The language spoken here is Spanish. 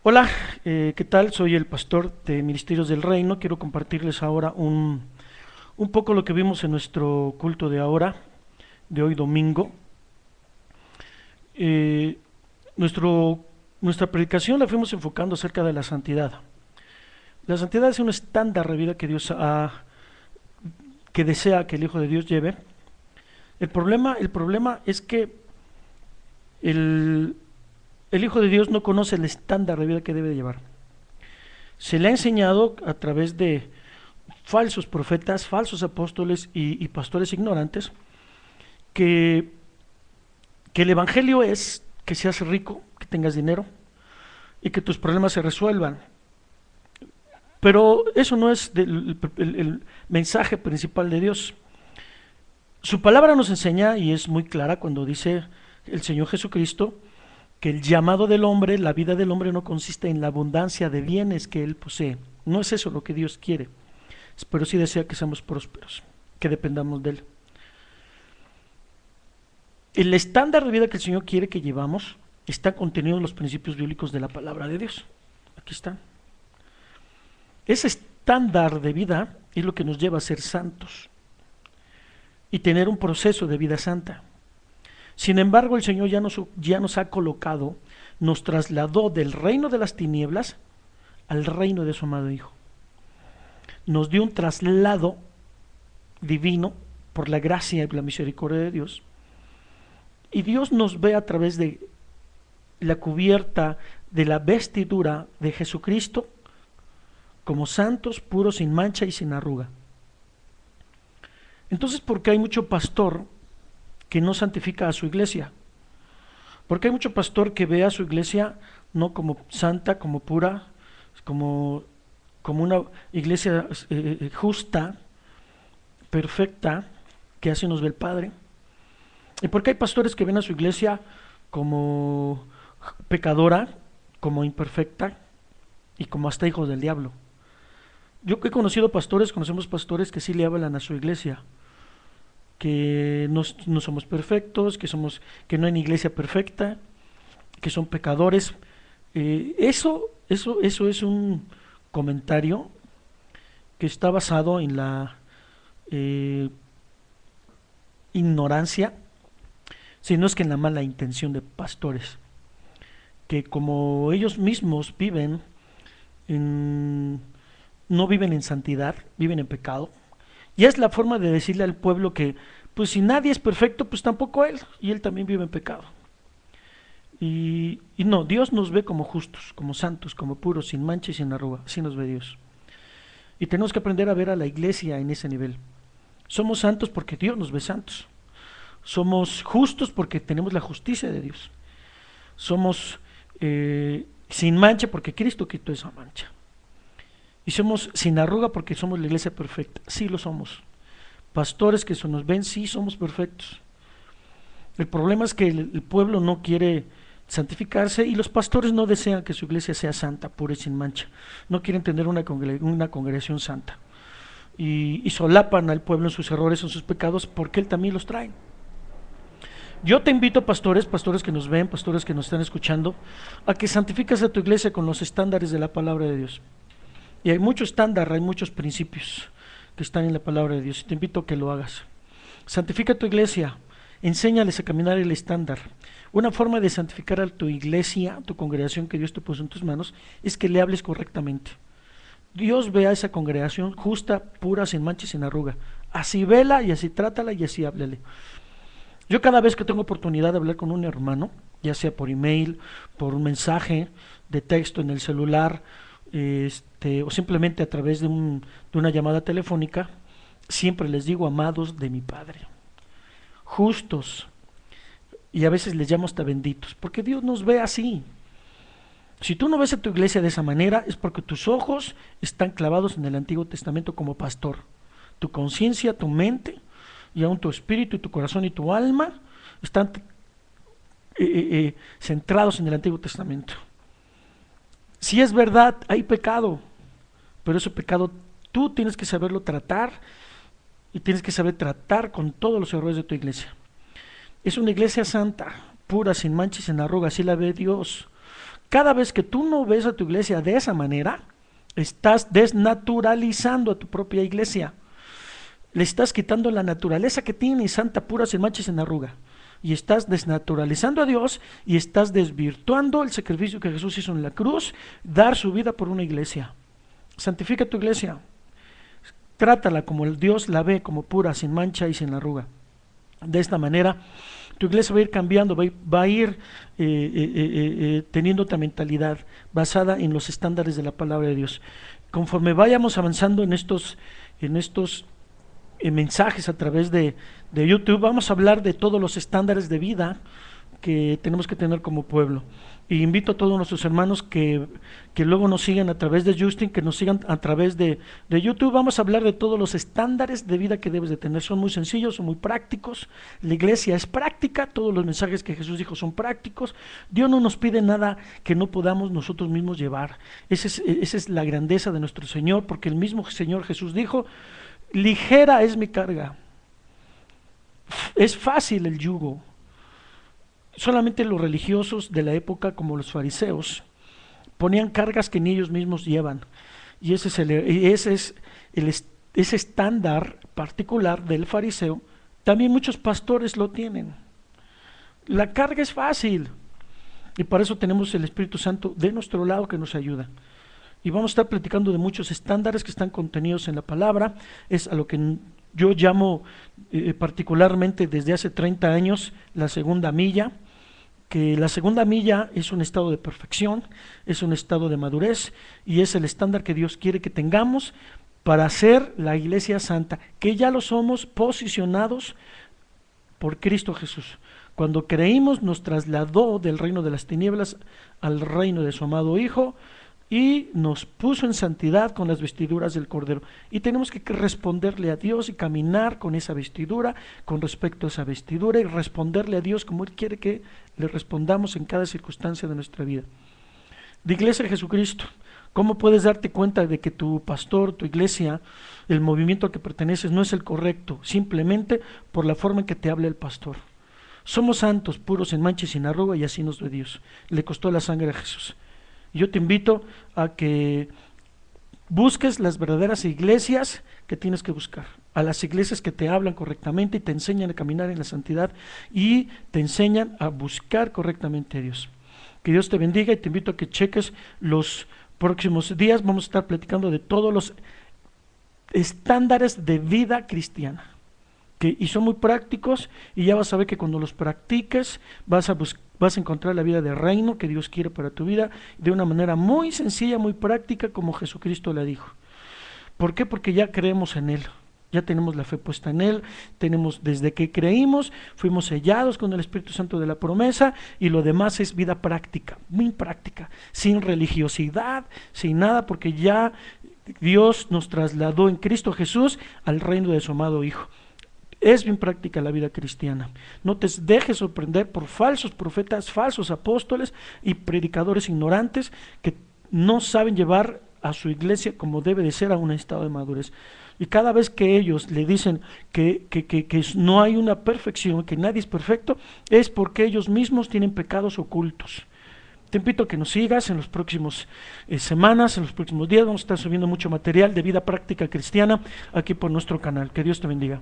Hola, ¿qué tal? Soy el pastor de Ministerios del Reino. Quiero compartirles ahora un poco lo que vimos en nuestro culto de ahora, de hoy domingo. Eh, nuestro, Nuestra predicación la fuimos enfocando acerca de la santidad. La santidad es un estándar de vida que desea que el Hijo de Dios lleve. El problema es que el, el Hijo de Dios no conoce el estándar de vida que debe llevar. Se le ha enseñado a través de falsos profetas, falsos apóstoles y pastores ignorantes, que, que el Evangelio es que seas rico, que tengas dinero y que tus problemas se resuelvan. Pero eso no es el mensaje principal de Dios. Su palabra nos enseña, y es muy clara cuando dice el Señor Jesucristo, que el llamado del hombre, la vida del hombre no consiste en la abundancia de bienes que él posee. No es eso lo que Dios quiere, pero sí desea que seamos prósperos, que dependamos de él. El estándar de vida que el Señor quiere que llevamos está contenido en los principios bíblicos de la palabra de Dios. Aquí está. Ese estándar de vida es lo que nos lleva a ser santos y tener un proceso de vida santa. Sin embargo, el Señor ya nos ha colocado, nos trasladó del reino de las tinieblas al reino de su amado Hijo. Nos dio un traslado divino por la gracia y la misericordia de Dios. Y Dios nos ve a través de la cubierta de la vestidura de Jesucristo como santos, puros, sin mancha y sin arruga. Entonces, ¿por qué hay mucho pastor que no santifica a su iglesia? Porque hay mucho pastor que ve a su iglesia no como santa, como pura, como, como una iglesia justa, perfecta, que así nos ve el Padre. ¿Y por qué hay pastores que ven a su iglesia como pecadora, como imperfecta y como hasta hijos del diablo? Yo he conocido pastores, conocemos pastores que sí le hablan a su iglesia, que no somos perfectos, que no hay una iglesia perfecta, que son pecadores. Eso es un comentario que está basado en la eh, ignorancia, sino es que en la mala intención de pastores, que como ellos mismos en, no viven en santidad, viven en pecado, y es la forma de decirle al pueblo que, pues si nadie es perfecto, pues tampoco él, y él también vive en pecado. Y no, Dios nos ve como justos, como santos, como puros, sin mancha y sin arruga, así nos ve Dios. Y tenemos que aprender a ver a la iglesia en ese nivel. Somos santos porque Dios nos ve santos. Somos justos porque tenemos la justicia de Dios. Somos sin mancha porque Cristo quitó esa mancha. Y somos sin arruga porque somos la iglesia perfecta. Sí lo somos. Pastores que se nos ven, sí somos perfectos. El problema es que el pueblo no quiere santificarse y los pastores no desean que su iglesia sea santa, pura y sin mancha. No quieren tener una congregación santa. Y solapan al pueblo en sus errores, en sus pecados, porque él también los trae. Yo te invito, pastores que nos ven, pastores que nos están escuchando, a que santifiques a tu iglesia con los estándares de la palabra de Dios. Y hay mucho estándar, hay muchos principios que están en la palabra de Dios. Y te invito a que lo hagas. Santifica tu iglesia, enséñales a caminar el estándar. Una forma de santificar a tu iglesia, a tu congregación que Dios te puso en tus manos, es que le hables correctamente. Dios ve a esa congregación justa, pura, sin mancha y sin arruga. Así vela y así trátala y así háblale. Yo cada vez que tengo oportunidad de hablar con un hermano, ya sea por email, por un mensaje de texto en el celular, o simplemente a través de una llamada telefónica, siempre les digo, amados de mi Padre, justos, y a veces les llamo hasta benditos, porque Dios nos ve así. Si tú no ves a tu iglesia de esa manera, es porque tus ojos están clavados en el Antiguo Testamento como pastor. Tu conciencia, tu mente, y aún tu espíritu, y tu corazón y tu alma están centrados en el Antiguo Testamento. Si es verdad, hay pecado, pero ese pecado tú tienes que saberlo tratar y tienes que saber tratar con todos los errores de tu iglesia. Es una iglesia santa, pura, sin mancha y sin arruga, así la ve Dios. Cada vez que tú no ves a tu iglesia de esa manera, estás desnaturalizando a tu propia iglesia. Le estás quitando la naturaleza que tiene, santa, pura, sin mancha y sin arruga. Y estás desnaturalizando a Dios y estás desvirtuando el sacrificio que Jesús hizo en la cruz, dar su vida por una iglesia. Santifica tu iglesia. Trátala como el Dios la ve, como pura, sin mancha y sin arruga. De esta manera, tu iglesia va a ir cambiando, va a ir teniendo otra mentalidad basada en los estándares de la palabra de Dios. Conforme vayamos avanzando en estos mensajes a través de YouTube, vamos a hablar de todos los estándares de vida que tenemos que tener como pueblo. Y invito a todos nuestros hermanos que luego nos sigan a través de Justin, que nos sigan a través de YouTube. Vamos a hablar de todos los estándares de vida que debes de tener. Son muy sencillos, son muy prácticos. La iglesia es práctica, todos los mensajes que Jesús dijo son prácticos. Dios no nos pide nada que no podamos nosotros mismos llevar. Esa es la grandeza de nuestro Señor, porque el mismo Señor Jesús dijo: ligera es mi carga, es fácil el yugo. Solamente los religiosos de la época, como los fariseos, ponían cargas que ni ellos mismos llevan. Y ese es ese estándar particular del fariseo. También muchos pastores lo tienen. La carga es fácil. Y para eso tenemos el Espíritu Santo de nuestro lado que nos ayuda. Y vamos a estar platicando de muchos estándares que están contenidos en la palabra. Es a lo que yo llamo particularmente desde hace 30 años la segunda milla, que la segunda milla es un estado de perfección, es un estado de madurez y es el estándar que Dios quiere que tengamos para ser la iglesia santa, que ya lo somos posicionados por Cristo Jesús. Cuando creímos nos trasladó del reino de las tinieblas al reino de su amado Hijo, y nos puso en santidad con las vestiduras del Cordero. Y tenemos que responderle a Dios y caminar con esa vestidura, con respecto a esa vestidura, y responderle a Dios como Él quiere que le respondamos en cada circunstancia de nuestra vida. De Iglesia de Jesucristo, ¿cómo puedes darte cuenta de que tu pastor, tu iglesia, el movimiento al que perteneces no es el correcto? Simplemente por la forma en que te habla el pastor. Somos santos, puros, sin mancha y sin arruga, y así nos ve Dios. Le costó la sangre a Jesús. Yo te invito a que busques las verdaderas iglesias que tienes que buscar, a las iglesias que te hablan correctamente y te enseñan a caminar en la santidad y te enseñan a buscar correctamente a Dios. Que Dios te bendiga y te invito a que cheques los próximos días. Vamos a estar platicando de todos los estándares de vida cristiana. Y son muy prácticos, y ya vas a ver que cuando los practiques vas a encontrar la vida de reino que Dios quiere para tu vida de una manera muy sencilla, muy práctica, como Jesucristo la dijo. ¿Por qué? Porque ya creemos en Él, ya tenemos la fe puesta en Él, desde que creímos, fuimos sellados con el Espíritu Santo de la promesa, y lo demás es vida práctica, muy práctica, sin religiosidad, sin nada, porque ya Dios nos trasladó en Cristo Jesús al reino de su amado Hijo. Es bien práctica la vida cristiana. No te dejes sorprender por falsos profetas, falsos apóstoles y predicadores ignorantes que no saben llevar a su iglesia como debe de ser a un estado de madurez. Y cada vez que ellos le dicen que no hay una perfección, que nadie es perfecto, es porque ellos mismos tienen pecados ocultos. Te invito a que nos sigas en los próximos semanas, en los próximos días. Vamos a estar subiendo mucho material de vida práctica cristiana aquí por nuestro canal. Que Dios te bendiga.